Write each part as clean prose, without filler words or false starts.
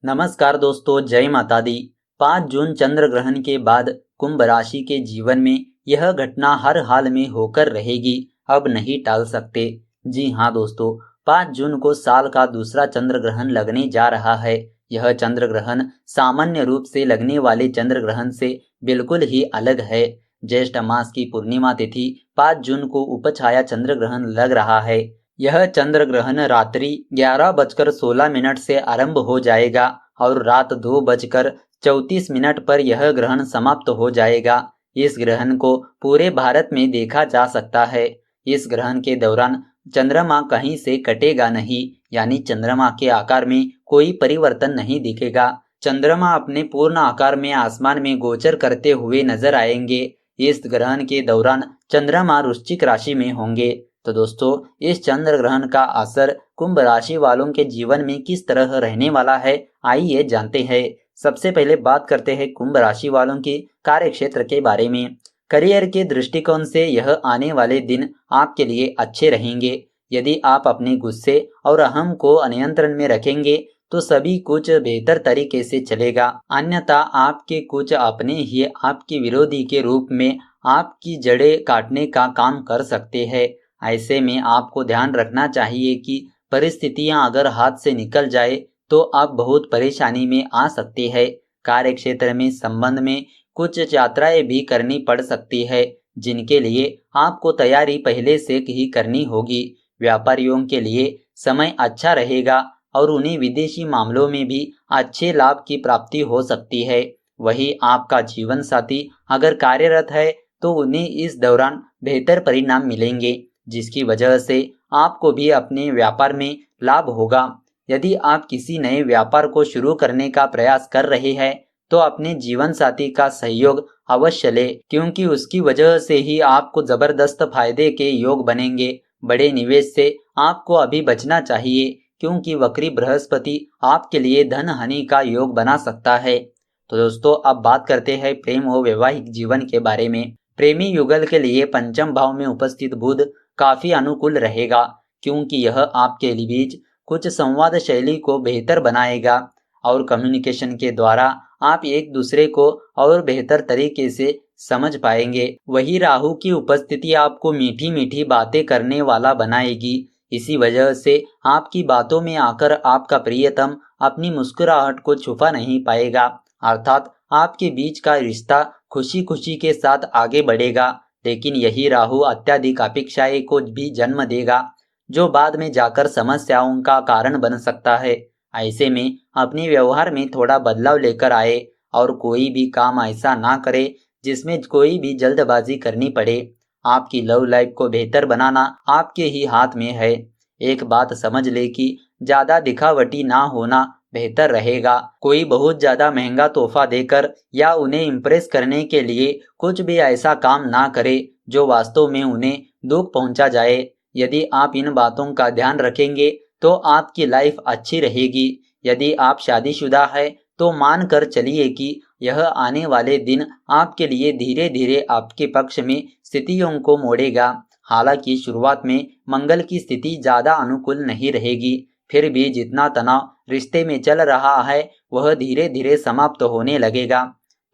नमस्कार दोस्तों, जय माता दी। 5 जून चंद्र ग्रहण के बाद कुंभ राशि के जीवन में यह घटना हर हाल में होकर रहेगी, अब नहीं टाल सकते। जी हाँ दोस्तों, 5 जून को साल का दूसरा चंद्र ग्रहण लगने जा रहा है। यह चंद्र ग्रहण सामान्य रूप से लगने वाले चंद्र ग्रहण से बिल्कुल ही अलग है। ज्येष्ठ मास की पूर्णिमा तिथि 5 जून को उपछाया चंद्र ग्रहण लग रहा है। यह चंद्र ग्रहण रात्रि 11:16 से आरंभ हो जाएगा और रात 2:34 पर यह ग्रहण समाप्त हो जाएगा। इस ग्रहण को पूरे भारत में देखा जा सकता है। इस ग्रहण के दौरान चंद्रमा कहीं से कटेगा नहीं, यानी चंद्रमा के आकार में कोई परिवर्तन नहीं दिखेगा। चंद्रमा अपने पूर्ण आकार में आसमान में गोचर करते हुए नजर आएंगे। इस ग्रहण के दौरान चंद्रमा वृश्चिक राशि में होंगे। तो दोस्तों, इस चंद्र ग्रहण का असर कुंभ राशि वालों के जीवन में किस तरह रहने वाला है, आइए जानते हैं। सबसे पहले बात करते हैं कुंभ राशि वालों के कार्य क्षेत्र के बारे में। करियर के दृष्टिकोण से यह आने वाले दिन आपके लिए अच्छे रहेंगे। यदि आप अपने गुस्से और अहम को नियंत्रण में रखेंगे तो सभी कुछ बेहतर तरीके से चलेगा। अन्यथा आपके कुछ अपने ही आपके विरोधी के रूप में आपकी जड़ें काटने का काम कर सकते हैं। ऐसे में आपको ध्यान रखना चाहिए कि परिस्थितियां अगर हाथ से निकल जाए तो आप बहुत परेशानी में आ सकते हैं। कार्य क्षेत्र में संबंध में कुछ यात्राएं भी करनी पड़ सकती है, जिनके लिए आपको तैयारी पहले से ही करनी होगी। व्यापारियों के लिए समय अच्छा रहेगा और उन्हें विदेशी मामलों में भी अच्छे लाभ की प्राप्ति हो सकती है। वही आपका जीवन साथी अगर कार्यरत है तो उन्हें इस दौरान बेहतर परिणाम मिलेंगे, जिसकी वजह से आपको भी अपने व्यापार में लाभ होगा। यदि आप किसी नए व्यापार को शुरू करने का प्रयास कर रहे हैं तो अपने जीवन साथी का सहयोग अवश्य लें, क्योंकि उसकी वजह से ही आपको जबरदस्त फायदे के योग बनेंगे। बड़े निवेश से आपको अभी बचना चाहिए, क्योंकि वक्री बृहस्पति आपके लिए धन हानि का योग बना सकता है। तो दोस्तों, अब बात करते हैं प्रेम और वैवाहिक जीवन के बारे में। प्रेमी युगल के लिए पंचम भाव में उपस्थित बुध काफी अनुकूल रहेगा, क्योंकि यह आपके बीच कुछ संवाद शैली को बेहतर बनाएगा और कम्युनिकेशन के द्वारा आप एक दूसरे को और बेहतर तरीके से समझ पाएंगे। वही राहु की उपस्थिति आपको मीठी मीठी बातें करने वाला बनाएगी। इसी वजह से आपकी बातों में आकर आपका प्रियतम अपनी मुस्कुराहट को छुपा नहीं पाएगा, अर्थात आपके बीच का रिश्ता खुशी खुशी के साथ आगे बढ़ेगा। लेकिन यही राहु अत्यधिक अपेक्षाएं को भी जन्म देगा, जो बाद में जाकर समस्याओं का कारण बन सकता है। ऐसे में अपने व्यवहार में थोड़ा बदलाव लेकर आए और कोई भी काम ऐसा ना करे जिसमें कोई भी जल्दबाजी करनी पड़े। आपकी लव लाइफ को बेहतर बनाना आपके ही हाथ में है। एक बात समझ ले कि ज्यादा दिखावटी ना होना बेहतर रहेगा। कोई बहुत ज्यादा महंगा तोहफा देकर या उन्हें इम्प्रेस करने के लिए कुछ भी ऐसा काम ना करे जो वास्तव में उन्हें दुख पहुंचा जाए। यदि आप इन बातों का ध्यान रखेंगे तो आपकी लाइफ अच्छी रहेगी। यदि आप शादीशुदा है तो मान कर चलिए कि यह आने वाले दिन आपके लिए धीरे धीरे आपके पक्ष में स्थितियों को मोड़ेगा। हालांकि शुरुआत में मंगल की स्थिति ज्यादा अनुकूल नहीं रहेगी, फिर भी जितना तनाव रिश्ते में चल रहा है वह धीरे धीरे समाप्त होने लगेगा।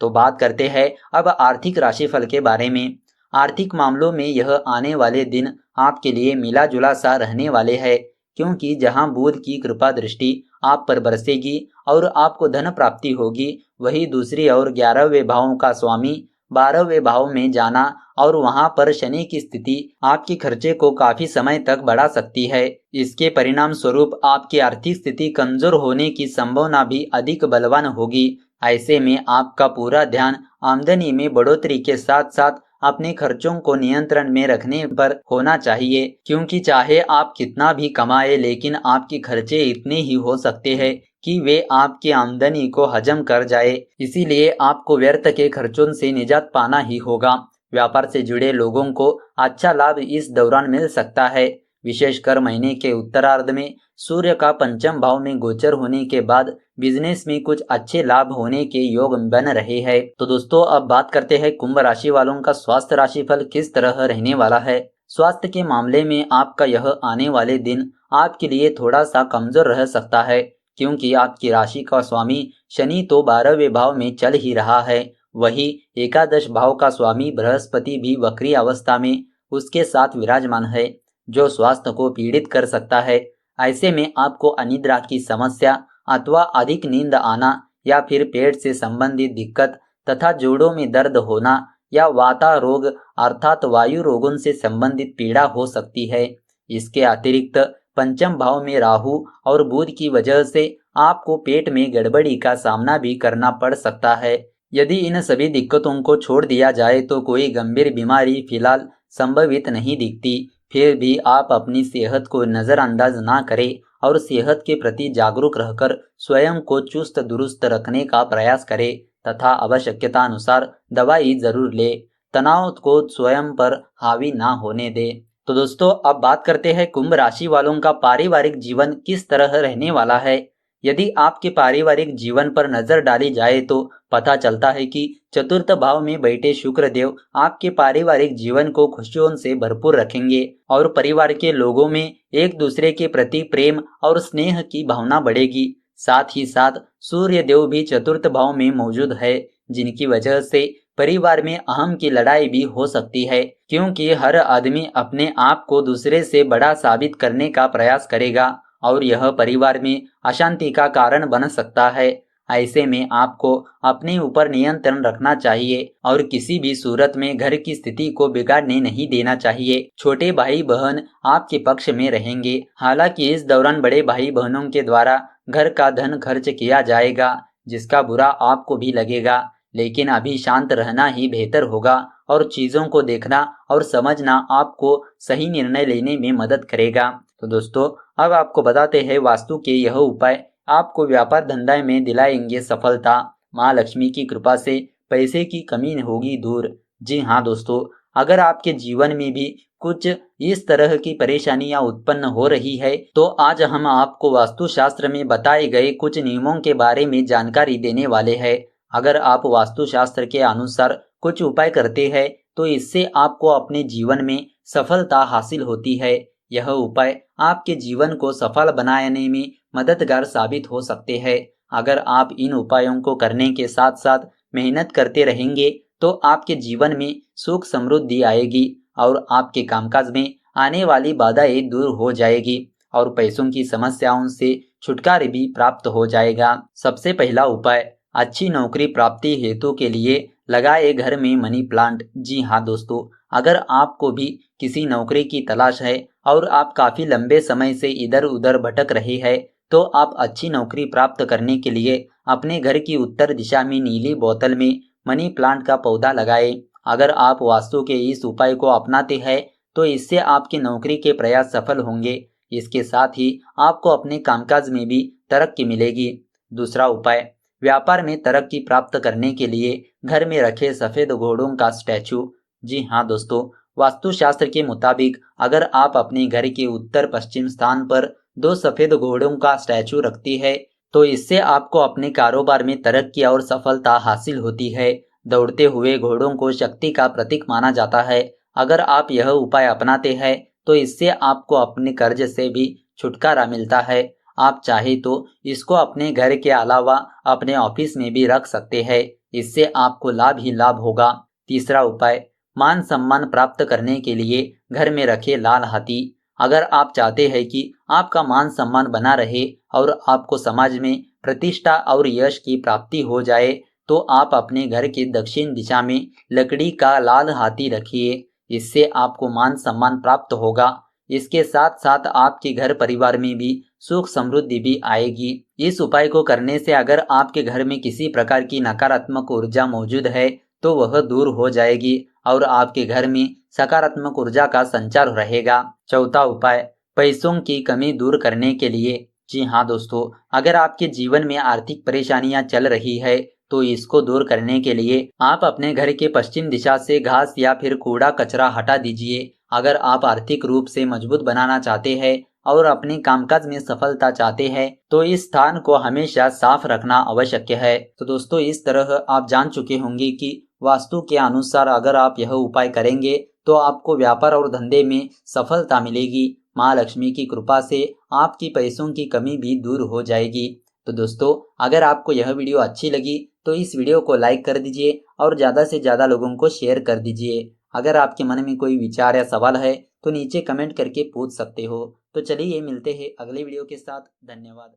तो बात करते हैं अब आर्थिक राशिफल के बारे में। आर्थिक मामलों में यह आने वाले दिन आपके लिए मिला जुला सा रहने वाले हैं, क्योंकि जहां बुध की कृपा दृष्टि आप पर बरसेगी और आपको धन प्राप्ति होगी, वही दूसरी ओर 11वें भाव का स्वामी 12वें भाव में जाना और वहां पर शनि की स्थिति आपके खर्चे को काफी समय तक बढ़ा सकती है। इसके परिणाम स्वरूप आपकी आर्थिक स्थिति कमजोर होने की संभावना भी अधिक बलवान होगी। ऐसे में आपका पूरा ध्यान आमदनी में बढ़ोतरी के साथ साथ अपने खर्चों को नियंत्रण में रखने पर होना चाहिए, क्योंकि चाहे आप कितना भी कमाए लेकिन आपके खर्चे इतने ही हो सकते हैं कि वे आपकी आमदनी को हजम कर जाए। इसीलिए आपको व्यर्थ के खर्चों से निजात पाना ही होगा। व्यापार से जुड़े लोगों को अच्छा लाभ इस दौरान मिल सकता है। विशेषकर महीने के उत्तरार्ध में सूर्य का पंचम भाव में गोचर होने के बाद बिजनेस में कुछ अच्छे लाभ होने के योग बन रहे हैं। तो दोस्तों, अब बात करते हैं कुंभ राशि वालों का स्वास्थ्य राशिफल किस तरह रहने वाला है। स्वास्थ्य के मामले में आपका यह आने वाले दिन आपके लिए थोड़ा सा कमजोर रह सकता है, क्योंकि आपकी राशि का स्वामी शनि तो 12वें भाव में चल ही रहा है। वही एकादश भाव का स्वामी बृहस्पति भी वक्री अवस्था में उसके साथ विराजमान है, जो स्वास्थ्य को पीड़ित कर सकता है। ऐसे में आपको अनिद्रा की समस्या अथवा अधिक नींद आना या फिर पेट से संबंधित दिक्कत तथा जोड़ों में दर्द होना या वाता रोग अर्थात वायु रोगों से संबंधित पीड़ा हो सकती है। इसके अतिरिक्त पंचम भाव में राहु और बुध की वजह से आपको पेट में गड़बड़ी का सामना भी करना पड़ सकता है। यदि इन सभी दिक्कतों को छोड़ दिया जाए तो कोई गंभीर बीमारी फिलहाल संभवित नहीं दिखती। फिर भी आप अपनी सेहत को नज़रअंदाज ना करें और सेहत के प्रति जागरूक रहकर स्वयं को चुस्त दुरुस्त रखने का प्रयास करें तथा आवश्यकता अनुसार दवाई जरूर ले। तनाव को स्वयं पर हावी ना होने दे। तो दोस्तों, अब बात करते हैं कुंभ राशि वालों का पारिवारिक जीवन किस तरह रहने वाला है। यदि आपके पारिवारिक जीवन पर नजर डाली जाए तो पता चलता है कि चतुर्थ भाव में बैठे शुक्र देव आपके पारिवारिक जीवन को खुशियों से भरपूर रखेंगे और परिवार के लोगों में एक दूसरे के प्रति प्रेम और स्नेह की भावना बढ़ेगी। साथ ही साथ सूर्य देव भी चतुर्थ भाव में मौजूद है, जिनकी वजह से परिवार में अहम की लड़ाई भी हो सकती है, क्योंकि हर आदमी अपने आप को दूसरे से बड़ा साबित करने का प्रयास करेगा और यह परिवार में अशांति का कारण बन सकता है। ऐसे में आपको अपने ऊपर नियंत्रण रखना चाहिए और किसी भी सूरत में घर की स्थिति को बिगाड़ने नहीं देना चाहिए। छोटे भाई बहन आपके पक्ष में रहेंगे। हालांकि इस दौरान बड़े भाई बहनों के द्वारा घर का धन खर्च किया जाएगा, जिसका बुरा आपको भी लगेगा, लेकिन अभी शांत रहना ही बेहतर होगा और चीजों को देखना और समझना आपको सही निर्णय लेने में मदद करेगा। तो दोस्तों, अब आपको बताते हैं वास्तु के यह उपाय आपको व्यापार धंधा में दिलाएंगे सफलता। माँ लक्ष्मी की कृपा से पैसे की कमी होगी दूर। जी हाँ दोस्तों, अगर आपके जीवन में भी कुछ इस तरह की परेशानियां उत्पन्न हो रही है तो आज हम आपको वास्तुशास्त्र में बताए गए कुछ नियमों के बारे में जानकारी देने वाले हैं। अगर आप वास्तुशास्त्र के अनुसार कुछ उपाय करते हैं तो इससे आपको अपने जीवन में सफलता हासिल होती है। यह उपाय आपके जीवन को सफल बनाने में मददगार साबित हो सकते हैं। अगर आप इन उपायों को करने के साथ साथ मेहनत करते रहेंगे तो आपके जीवन में सुख समृद्धि आएगी और आपके कामकाज में आने वाली बाधाएं दूर हो जाएगी और पैसों की समस्याओं से छुटकारा भी प्राप्त हो जाएगा। सबसे पहला उपाय, अच्छी नौकरी प्राप्ति हेतु के लिए लगाए घर में मनी प्लांट। जी हाँ दोस्तों, अगर आपको भी किसी नौकरी की तलाश है और आप काफी लंबे समय से इधर उधर भटक रहे हैं तो आप अच्छी नौकरी प्राप्त करने के लिए अपने घर की उत्तर दिशा में नीली बोतल में मनी प्लांट का पौधा लगाएं। अगर आप वास्तु के इस उपाय को अपनाते हैं तो इससे आपकी नौकरी के प्रयास सफल होंगे। इसके साथ ही आपको अपने कामकाज में भी तरक्की मिलेगी। दूसरा उपाय, व्यापार में तरक्की प्राप्त करने के लिए घर में रखे सफेद घोड़ों का स्टैचू। जी हाँ दोस्तों, वास्तुशास्त्र के मुताबिक अगर आप अपने घर के उत्तर पश्चिम स्थान पर 2 सफेद घोड़ों का स्टैचू रखती है तो इससे आपको अपने कारोबार में तरक्की और सफलता हासिल होती है। दौड़ते हुए घोड़ों को शक्ति का प्रतीक माना जाता है। अगर आप यह उपाय अपनाते हैं तो इससे आपको अपने कर्ज से भी छुटकारा मिलता है। आप चाहे तो इसको अपने घर के अलावा अपने ऑफिस में भी रख सकते हैं। इससे आपको लाभ ही लाभ होगा। तीसरा उपाय, मान सम्मान प्राप्त करने के लिए घर में रखे लाल हाथी। अगर आप चाहते हैं कि आपका मान सम्मान बना रहे और आपको समाज में प्रतिष्ठा और यश की प्राप्ति हो जाए तो आप अपने घर के दक्षिण दिशा में लकड़ी का लाल हाथी रखिए। इससे आपको मान सम्मान प्राप्त होगा। इसके साथ साथ आपके घर परिवार में भी सुख समृद्धि भी आएगी। इस उपाय को करने से अगर आपके घर में किसी प्रकार की नकारात्मक ऊर्जा मौजूद है तो वह दूर हो जाएगी और आपके घर में सकारात्मक ऊर्जा का संचार रहेगा। चौथा उपाय, पैसों की कमी दूर करने के लिए। जी हाँ दोस्तों, अगर आपके जीवन में आर्थिक परेशानियां चल रही है तो इसको दूर करने के लिए आप अपने घर के पश्चिम दिशा से घास या फिर कूड़ा कचरा हटा दीजिए। अगर आप आर्थिक रूप से मजबूत बनाना चाहते हैं और अपने कामकाज में सफलता चाहते हैं तो इस स्थान को हमेशा साफ रखना आवश्यक है। तो दोस्तों, इस तरह आप जान चुके होंगे कि वास्तु के अनुसार अगर आप यह उपाय करेंगे तो आपको व्यापार और धंधे में सफलता मिलेगी माँ लक्ष्मी की कृपा से आपकी पैसों की कमी भी दूर हो जाएगी। तो दोस्तों, अगर आपको यह वीडियो अच्छी लगी तो इस वीडियो को लाइक कर दीजिए और ज़्यादा से ज़्यादा लोगों को शेयर कर दीजिए। अगर आपके मन में कोई विचार या सवाल है तो नीचे कमेंट करके पूछ सकते हो। तो चलिए मिलते हैं अगले वीडियो के साथ। धन्यवाद।